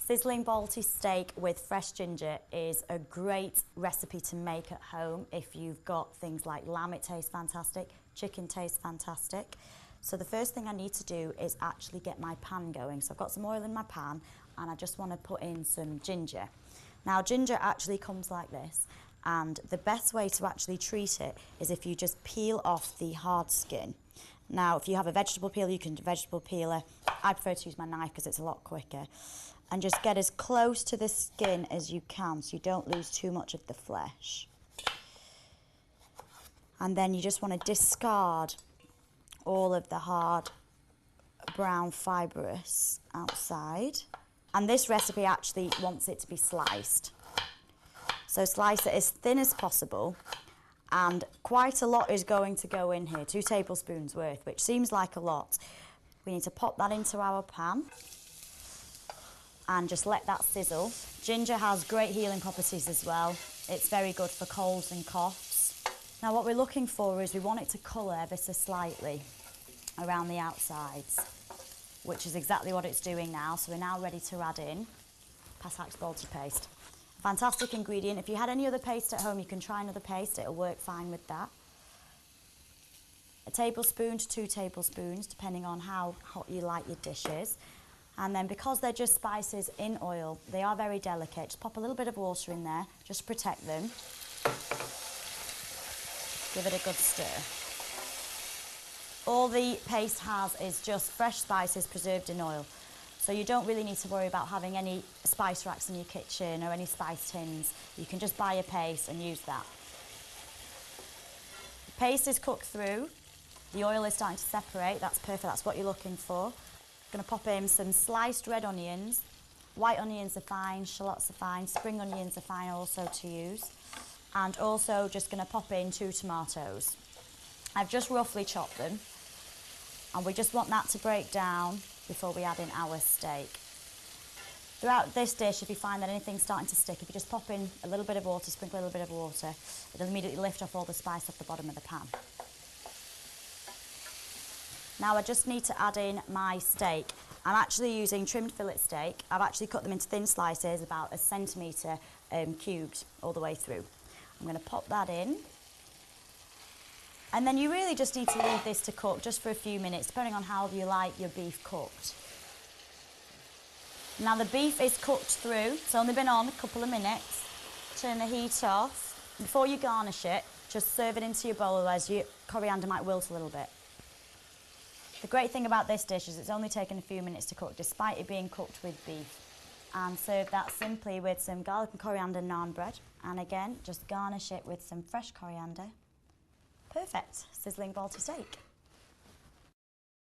Sizzling Balti steak with fresh ginger is a great recipe to make at home if you've got things like lamb. It tastes fantastic, chicken tastes fantastic. So the first thing I need to do is actually get my pan going. So I've got some oil in my pan and I just want to put in some ginger. Now ginger actually comes like this, and the best way to actually treat it is if you just peel off the hard skin. Now if you have a vegetable peeler, you can do vegetable peeler. I prefer to use my knife because it's a lot quicker. And just get as close to the skin as you can so you don't lose too much of the flesh. And then you just want to discard all of the hard brown fibrous outside. And this recipe actually wants it to be sliced. So slice it as thin as possible, and quite a lot is going to go in here, 2 tablespoons worth, which seems like a lot. We need to pop that into our pan and just let that sizzle. Ginger has great healing properties as well. It's very good for colds and coughs. Now what we're looking for is we want it to colour ever so slightly around the outsides, which is exactly what it's doing now. So we're now ready to add in Pathak's Balti paste. Fantastic ingredient. If you had any other paste at home, you can try another paste. It'll work fine with that. 1 tablespoon to 2 tablespoons, depending on how hot you like your dishes. And then because they're just spices in oil, they are very delicate. Just pop a little bit of water in there, just to protect them. Give it a good stir. All the paste has is just fresh spices preserved in oil. So you don't really need to worry about having any spice racks in your kitchen or any spice tins. You can just buy a paste and use that. The paste is cooked through. The oil is starting to separate. That's perfect. That's what you're looking for. Going to pop in some sliced red onions. White onions are fine, shallots are fine, spring onions are fine also to use. And also just going to pop in 2 tomatoes. I've just roughly chopped them, and we just want that to break down before we add in our steak. Throughout this dish, if you find that anything's starting to stick, if you just pop in a little bit of water, sprinkle a little bit of water, it'll immediately lift off all the spice off the bottom of the pan. Now I just need to add in my steak. I'm actually using trimmed fillet steak. I've actually cut them into thin slices, about 1 centimetre cubed all the way through. I'm going to pop that in. And then you really just need to leave this to cook just for a few minutes, depending on how you like your beef cooked. Now the beef is cooked through. It's only been on a couple of minutes. Turn the heat off. Before you garnish it, just serve it into your bowl, otherwise your coriander might wilt a little bit. The great thing about this dish is it's only taken a few minutes to cook, despite it being cooked with beef. And serve that simply with some garlic and coriander naan bread. And again, just garnish it with some fresh coriander. Perfect. Sizzling Balti steak.